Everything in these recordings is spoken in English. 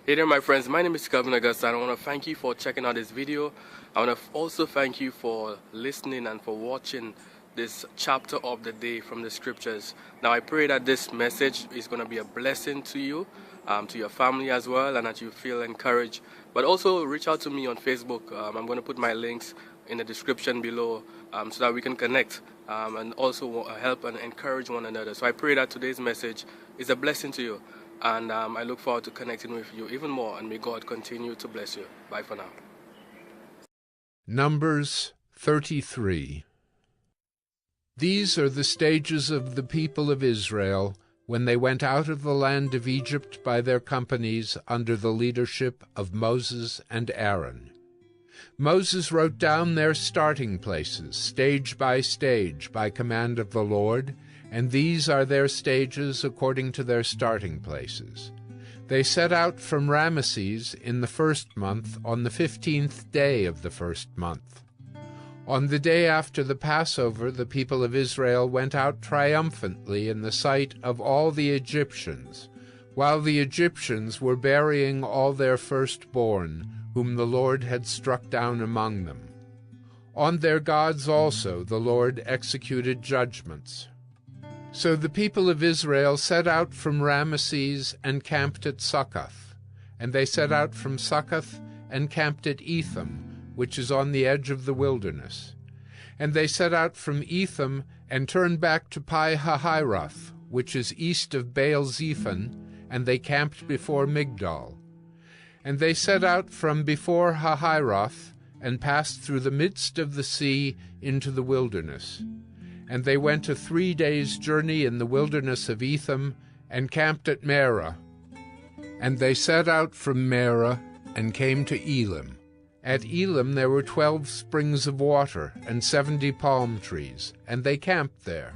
Hey there my friends, my name is Calvin Augusta and I want to thank you for checking out this video. I want to also thank you for listening and for watching this chapter of the day from the scriptures. Now I pray that this message is going to be a blessing to you, to your family as well, and that you feel encouraged. But also reach out to me on Facebook. I'm going to put my links in the description below so that we can connect and also help and encourage one another. So I pray that today's message is a blessing to you. And I look forward to connecting with you even more, and may God continue to bless you. Bye for now. Numbers 33. These are the stages of the people of Israel when they went out of the land of Egypt by their companies under the leadership of Moses and Aaron. Moses wrote down their starting places, stage by command of the Lord, and these are their stages according to their starting places. They set out from Ramesses in the first month on the 15th day of the first month. On the day after the Passover, the people of Israel went out triumphantly in the sight of all the Egyptians, while the Egyptians were burying all their firstborn, whom the Lord had struck down among them. On their gods also the Lord executed judgments. So the people of Israel set out from Ramesses and camped at Succoth. And they set out from Succoth and camped at Etham, which is on the edge of the wilderness. And they set out from Etham and turned back to Pi-hahiroth, which is east of Baal-zephon, and they camped before Migdol. And they set out from before Hahiroth and passed through the midst of the sea into the wilderness. And they went a 3 days' journey in the wilderness of Etham, and camped at Marah. And they set out from Marah, and came to Elim. At Elim there were 12 springs of water, and 70 palm trees, and they camped there.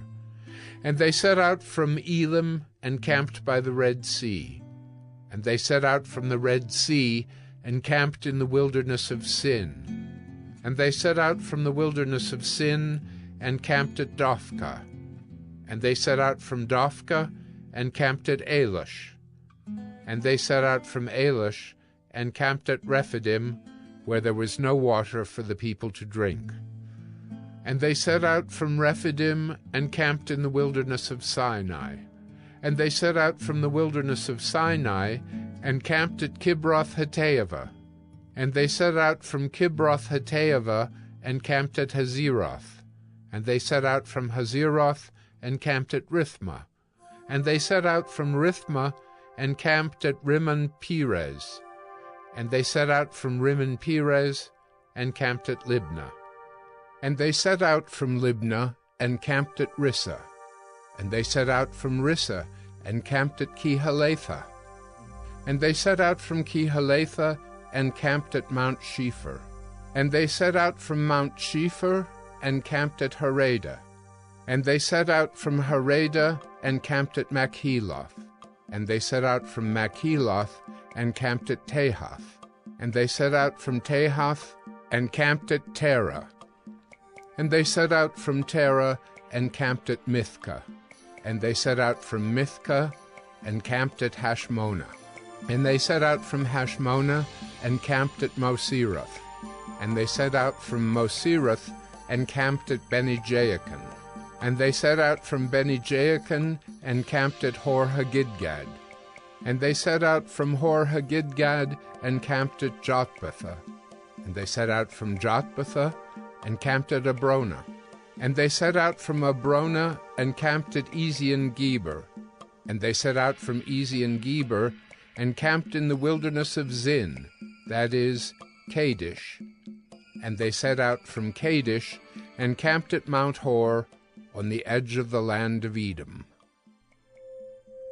And they set out from Elim, and camped by the Red Sea. And they set out from the Red Sea, and camped in the wilderness of Sin. And they set out from the wilderness of Sin, and camped at Dophkah. And they set out from Dophkah, and camped at Alush. And they set out from Alush, and camped at Rephidim, where there was no water for the people to drink. And they set out from Rephidim, and camped in the wilderness of Sinai. And they set out from the wilderness of Sinai, and camped at Kibroth-Hattaavah. And they set out from Kibroth-Hattaavah, and camped at Hazeroth. And they set out from Hazeroth, and camped at Rithmah. And they set out from Rithmah, and camped at Rimmon-Perez. And they set out from Rimmon-Perez, and camped at Libnah. And they set out from Libnah, and camped at Rissah. And they set out from Rissah, and camped at Kehelatha. And they set out from Kehelatha, and camped at Mount Shepher. And they set out from Mount Shepher, and camped at Harada. And they set out from Harada, and camped at Makheloth. And they set out from Makheloth, and camped at Tahath. And they set out from Tahath, and camped at Terah. And they set out from Terah, and camped at Mithkah. And they set out from Mithkah, and camped at Hashmonah. And they set out from Hashmonah, and camped at Moseroth. And they set out from Moseroth, and camped at Beni-Jaakan. And they set out from Beni-Jaakan, and camped at Hor-Haggidgad. And they set out from Hor-Haggidgad, and camped at Jotbathah. And they set out from Jotbathah, and camped at Abrona. And they set out from Abrona, and camped at Ezion-Geber. And they set out from Ezion-Geber, and camped in the wilderness of Zin, that is, Kadesh. And they set out from Kadesh, and camped at Mount Hor, on the edge of the land of Edom.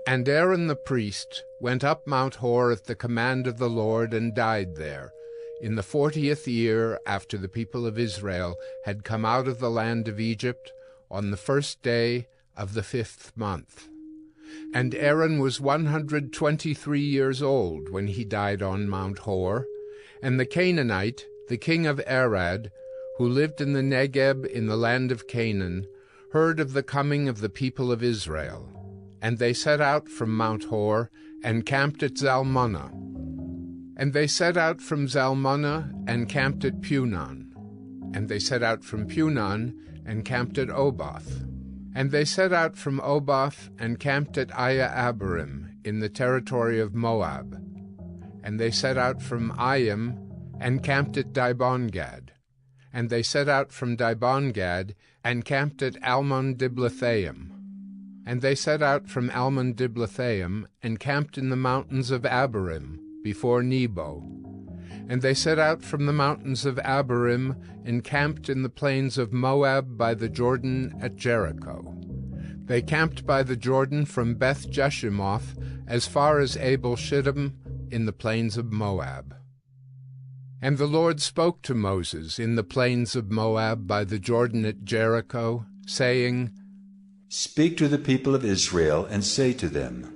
And Aaron the priest went up Mount Hor at the command of the Lord, and died there, in the 40th year after the people of Israel had come out of the land of Egypt, on the first day of the 5th month. And Aaron was 123 years old when he died on Mount Hor, and the Canaanite, the king of Arad, who lived in the Negeb in the land of Canaan, heard of the coming of the people of Israel. And they set out from Mount Hor, and camped at Zalmunna. And they set out from Zalmunna, and camped at Punon. And they set out from Punon, and camped at Oboth. And they set out from Oboth, and camped at Iye-abarim, in the territory of Moab. And they set out from Ayim, and camped at Dibon-gad. And they set out from Dibon-gad, and camped at Almon-diblathaim. And they set out from Almon-diblathaim, and camped in the mountains of Abarim, before Nebo. And they set out from the mountains of Abarim, and camped in the plains of Moab by the Jordan at Jericho. They camped by the Jordan from Beth Jeshimoth as far as Abel-shittim in the plains of Moab. And the Lord spoke to Moses in the plains of Moab by the Jordan at Jericho, saying, Speak to the people of Israel, and say to them,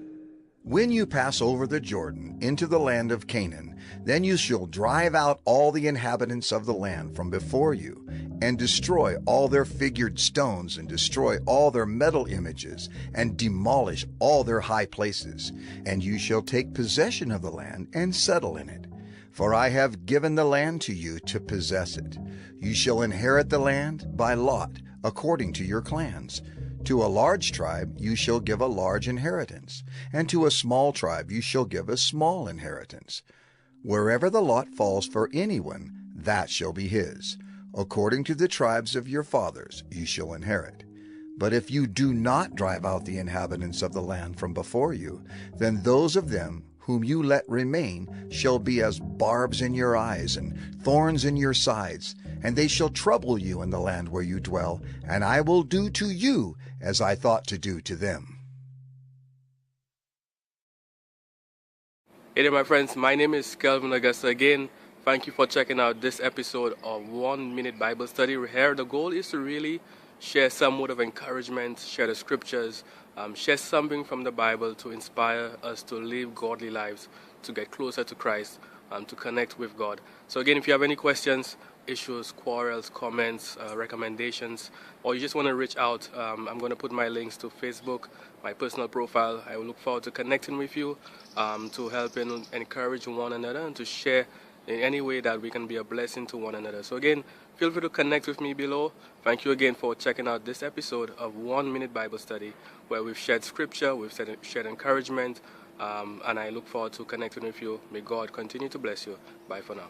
When you pass over the Jordan into the land of Canaan, then you shall drive out all the inhabitants of the land from before you, and destroy all their figured stones, and destroy all their metal images, and demolish all their high places. And you shall take possession of the land, and settle in it. For I have given the land to you to possess it. You shall inherit the land by lot, according to your clans. To a large tribe you shall give a large inheritance, and to a small tribe you shall give a small inheritance. Wherever the lot falls for anyone, that shall be his. According to the tribes of your fathers you shall inherit. But if you do not drive out the inhabitants of the land from before you, then those of them whom you let remain shall be as barbs in your eyes and thorns in your sides, and they shall trouble you in the land where you dwell, and I will do to you as I thought to do to them. Hey there, my friends. My name is Kelvin Augusta again. Thank you for checking out this episode of 1 Minute Bible Study. Here, the goal is to really share some word of encouragement, share the scriptures, share something from the Bible to inspire us to live godly lives, to get closer to Christ, to connect with God. So again, if you have any questions, issues, quarrels, comments, recommendations, or you just want to reach out, I'm going to put my links to Facebook, my personal profile. I will look forward to connecting with you, to help and encourage one another, and to share in any way that we can be a blessing to one another. So again, feel free to connect with me below. Thank you again for checking out this episode of 1 Minute Bible Study, where we've shared scripture, we've shared encouragement, and I look forward to connecting with you. May God continue to bless you. Bye for now.